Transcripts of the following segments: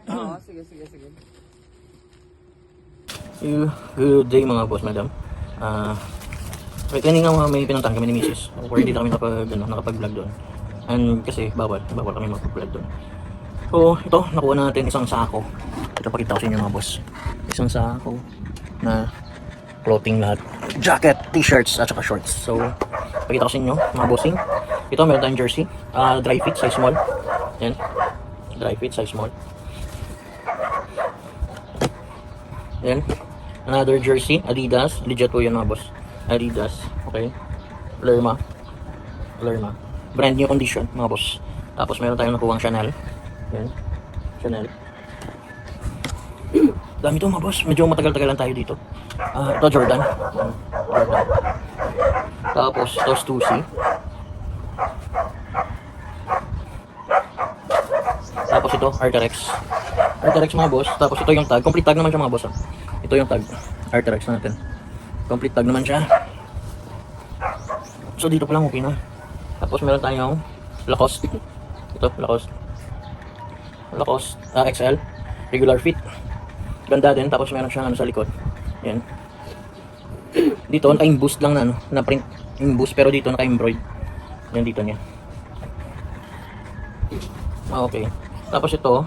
Oo, sige, sige, sige. Good day mga boss, madam. Kanina may pinuntahan kami ni Mrs. Or hindi na kami nakapag-vlog doon. And kasi bawal kami mag-vlog doon. So, ito, nakuha natin isang sako. Ito, pakita ko sa inyo mga boss. Isang sako na clothing lahat. Jacket, t-shirts, at saka shorts. So, pakita ko sa inyo, mga bossing. Ito, meron tayong jersey. Dry fit, size small. Yan. Dry fit, size small. Yan. Another jersey, Adidas. Legit po yun mga boss. Adidas. Okay. Lerma. Brand new condition mga boss. Tapos meron tayong nakuhang Chanel. Yan. Chanel. Dami to mga boss. Medyo matagal-tagalan tayo dito. Ito Jordan. Jordan. Tapos ito Stussy. Tapos ito Arc'teryx. Arc'teryx mga boss. Tapos ito yung tag. Complete tag naman siya mga boss. Ito yung tag. Arc'teryx natin. Complete tag naman siya. So dito pa lang okay na. Tapos meron tayong Lacoste. Ito Lacoste. XL. Regular fit. Ganda din. Tapos meron siyang sa likod. Yan. Dito naka-embossed lang na print. Embossed pero dito naka-embroid. Yan dito niya. Okay. Tapos ito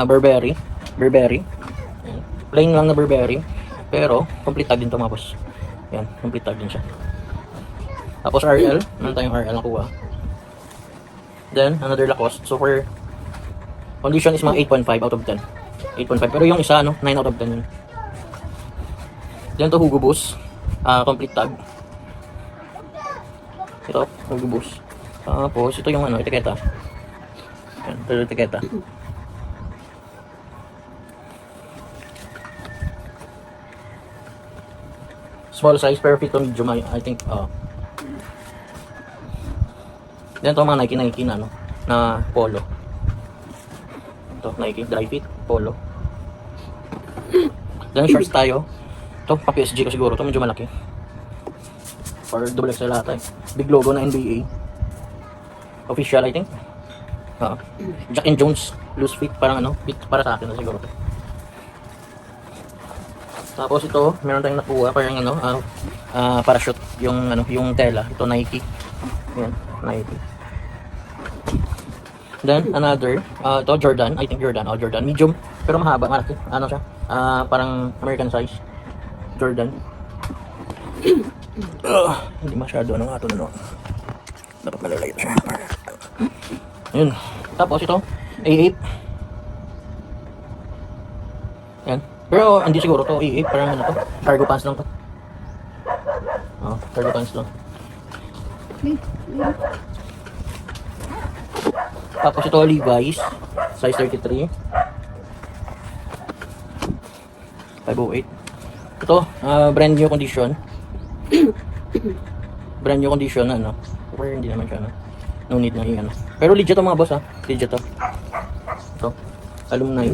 Burberry. Yan. Plain lang na Burberry. Pero complete tag din to mga boss. Yan, complete tag din siya. Tapos RL, meron tayong RL nakuha. Then another Lacoste. So for condition is mga 8.5 out of 10. 8.5 pero yung isa 9 out of 10 yun. Then to Hugo Boss. Complete tag. Ito, Hugo Boss. Tapos ito yung etiketa. Yan, ito yung etiketa. Small size pero fit to medium, I think. Then ito mga Nike na polo. Ito Nike dry fit polo. Then shorts tayo. Ito pa PSG ko siguro, ito medyo malaki. Or double XL ata eh. Big logo na NBA. Official I think. Jack and Jones loose fit, parang fit para sa akin na siguro. Tapos ito, meron tayong nakuha parang parachute, yung tela. Ito Nike. Yan, Nike. Then another, ito Jordan, I think Jordan, medium pero mahaba, malaki. Siya? Parang American size. Jordan. Hindi masyado dapat malalagay ito siya. Yun. Tapos ito, A8. Yan. Pero hindi siguro to A8, parang cargo pants lang to. Cargo pants lang. Tapos ito Levi's, size 33. 508. Ito, brand new condition. Brand new condition pero hindi naman siya no need na yung Pero legit to mga boss legit to. Ito, alumni.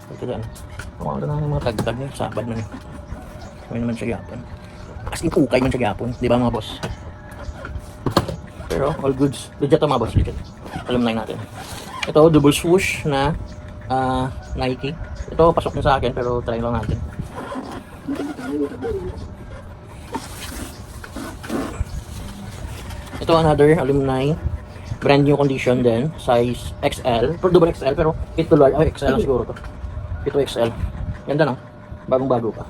Ito dyan. Kumakaroon na ng mga tag-tag niya. Sabad man. May naman siya yapon. As in, ukay man siya yapon. Di ba mga boss? Pero all goods. Legit to mga boss. Legit. Alumni natin. Ito, double swoosh na Nike. Ito, pasok na sa akin. Pero try lang natin. Ito, another alumni. Brand new condition din. Size XL. Pero double XL. Pero fit to large. XL lang siguro to. Ito XL. Ganda bagong-bago pa.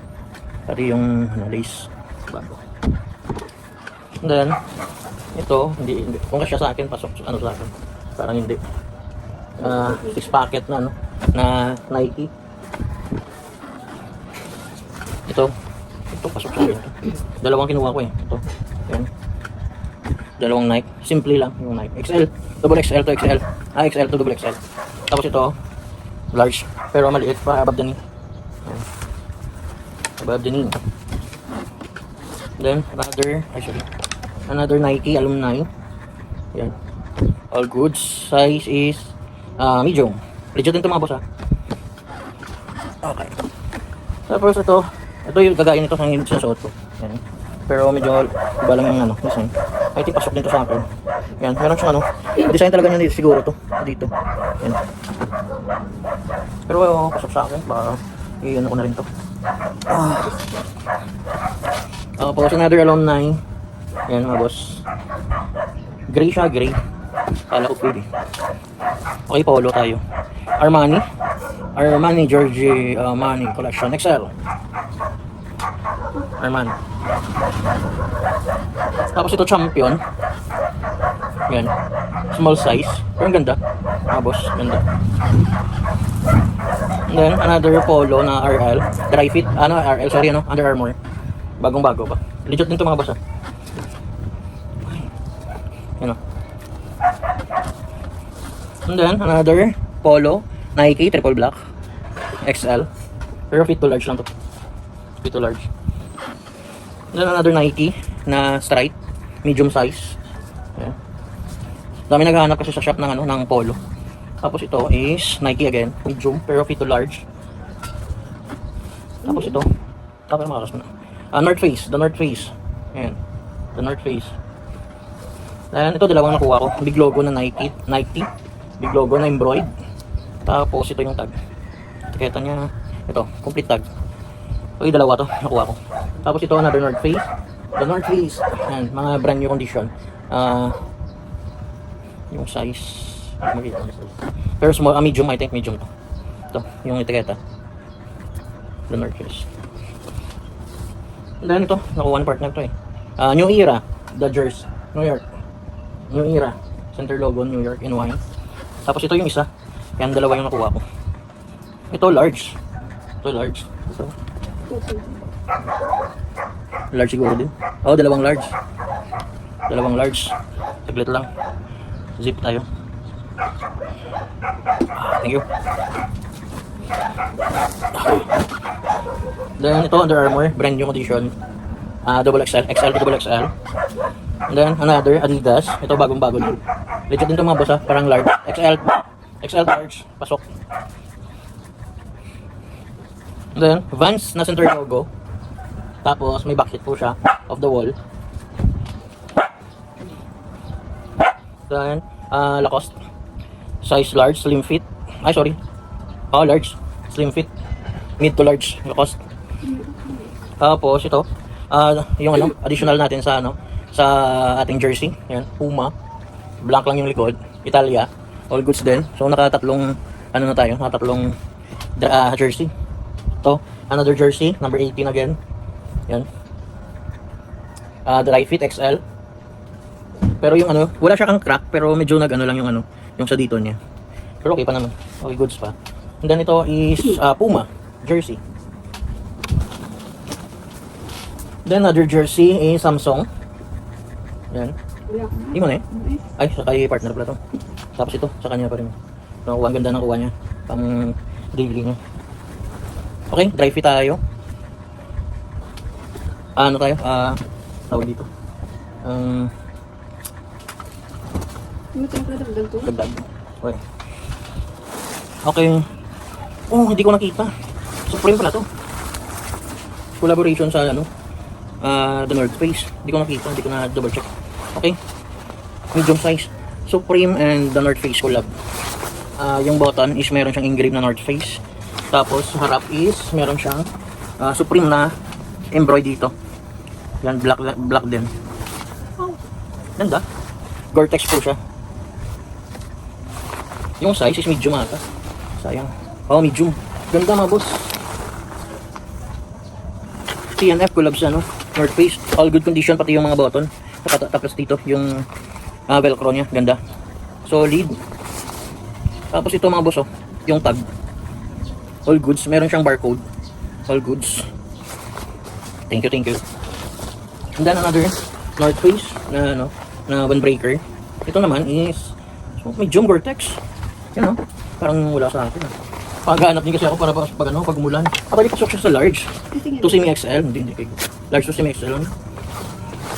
Pati yung lace bago. And then ito hindi. Kung kasya sa akin pasok sa akin. Parang hindi. 6 packet na Nike. Ito pasok sa akin. Dalawang kinuha ko eh. Ito. Yan. Dalawang Nike. Simple lang yung Nike. XL, double XL to XL. XL to double XL. Tapos ito large, pero maliit pa, above the knee. Above the knee. Then, another Nike alumni. Yan. All goods. Size is medium. Legit din ito mga boss Okay. Tapos ito yung kagaya nito sa suot ko. Yan. Pero medyo iba lang yung design. I think pasok din to sa akin. Yan, meron siyang design talaga niya siguro to. dito. Yan. Pero pasok sa akin, baka i-ano ko na rin to. Tapos another alumni. Yan mga boss. Gray siya, gray. Kala ko pwede. Okay, polo tayo. Armani Giorgio Armani Collection XL. Armani. Tapos ito champion. Yan. Small size. Pero ang ganda. Mga boss, ganda. And then another polo na RL. Dry fit. RL, sorry Under Armour. Bagong bago pa. Legit din to mga boss Yan o. And then another polo. Nike triple black. XL. Pero fit to large lang to. Fit to large. And then another Nike na stripe. Medium size. Yan. Dami naghahanap kasi sa shop ng polo. Tapos ito is Nike again, medium pero fit to large. Tapos ito, tapos makakas na. North Face, the North Face. Ayan, the North Face. Then ito dalawang nakuha ko, big logo na Nike, big logo na embroid. Tapos ito yung tag. Tiketa niya, ito, complete tag. So yung dalawa to, nakuha ko. Tapos ito another North Face, the North Face. Ayan, mga brand new condition. Yung size pero small, medium, I think medium to. Ito, yung etiketa the North Face. And then ito, nakuha ng partner to New Era, Dodgers, New York. New Era, center logo, New York in wine. Tapos ito yung isa, yan dalawa yung nakuha ko. Ito large. Ito large. Ito. Large siguro din. Oh, dalawang large. Dalawang large. Saglit lang. Zip tayo. Thank you. Then ito Under Armour, brand new condition. Double XL, XL to double XL. And then another Adidas. Ito bagong bago din. Legit din to mga boss parang large. XL large, pasok. And then Vans na center logo. Tapos may backseat po siya off the wall. Then Lacoste size large, slim fit. Ay sorry. Large, slim fit. Mid to large Lacoste. Tapos ito yung additional natin sa sa ating jersey. Yan, Puma. Black lang yung likod. Italia. All goods din. So nakatatlong na tayo, nakatatlong jersey. Ito, another jersey, number 18 again. Yan. Dry fit XL. Pero yung wala siya kang crack pero medyo lang yung yung sa dito niya. Pero okay pa naman. Okay, goods pa. And then ito is Puma jersey. Then another jersey is Samsung. Yan. Hindi mo na Ay, sa kay partner pala to. Tapos ito, sa kanya pa rin. Nakuha, ang ganda ng kuha niya. Pang daily niya. Okay, dry fit tayo. Ano tayo? Tawag dito. Dagdag. Okay. Okay. Oh, hindi ko nakita. Supreme pala to. Collaboration sa The North Face. Hindi ko nakita, hindi ko na double check. Okay. Medium size. Supreme and The North Face collab. Yung button is meron siyang engraved na North Face. Tapos harap is meron siyang Supreme na embroid dito. Yan, black din. Ganda. Gore-Tex po siya. Yung size is medium ata. Sayang. Oh, medium. Ganda mga boss. TNF collab sa North Face. All good condition pati yung mga button. Tapos dito yung velcro niya. Ganda. Solid. Tapos ito mga boss yung tag. All goods. Meron siyang barcode. All goods. Thank you. And then another North Face na na windbreaker. Ito naman is medium Gore-Tex. Yan parang wala sa akin. Paghanap din kasi ako para pag umulan. Pwede pasok siya sa large. To semi XL. Hindi. Large to semi XL.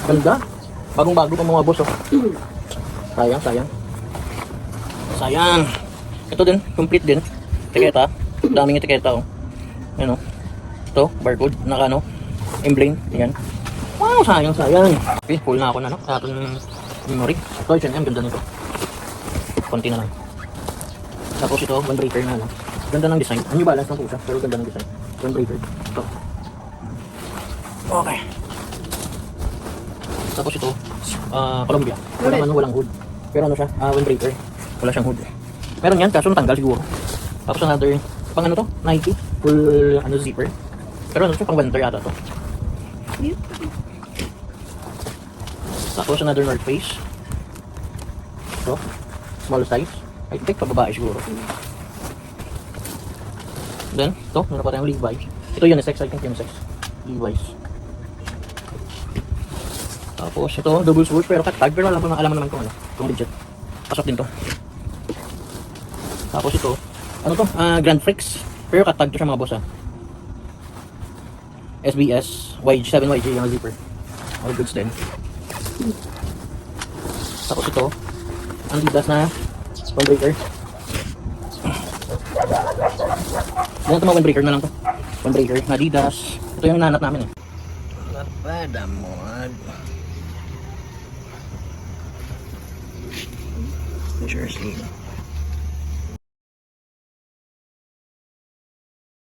Ganda. Bagong-bago pa mga boss Sayang. Ito din, complete din. Etiketa. Daming etiketa Yan Ito, barcode, emblem. Yan. Wow, sayang. Okay, full na ako na sa ating memory. Ito, H&M, ganda nito. Konti na lang. Tapos ito, one breaker na ano. Ganda ng design. New Balance lang po siya, pero ganda ng design. One breaker. Ito. Okay. Tapos ito, Columbia. Walang hood. Pero ano siya, one breaker. Wala siyang hood. Meron yan, kaso natanggal siguro. Tapos another, pang ano to? Nike. Full ano zipper. Pero ano siya, pang winter yata to. Tapos another North Face. Ito, small size. I think pababae siguro. Then, ito, meron pa tayong Levi's. Ito unisex, I think unisex. Levi's. Tapos ito, double swoosh pero cut tag. Pero alam naman kung ano, kung legit. Pasok din to. Tapos ito, ano to? Grand Frix. Pero cut tag to siya mga boss SBS, YG, 7YG yung zipper. All goods din. Tapos ito, ang Adidas na one breaker. Yan ito mga one breaker na lang to. One breaker na Adidas. Ito yung nanap namin Padamod. Jersey.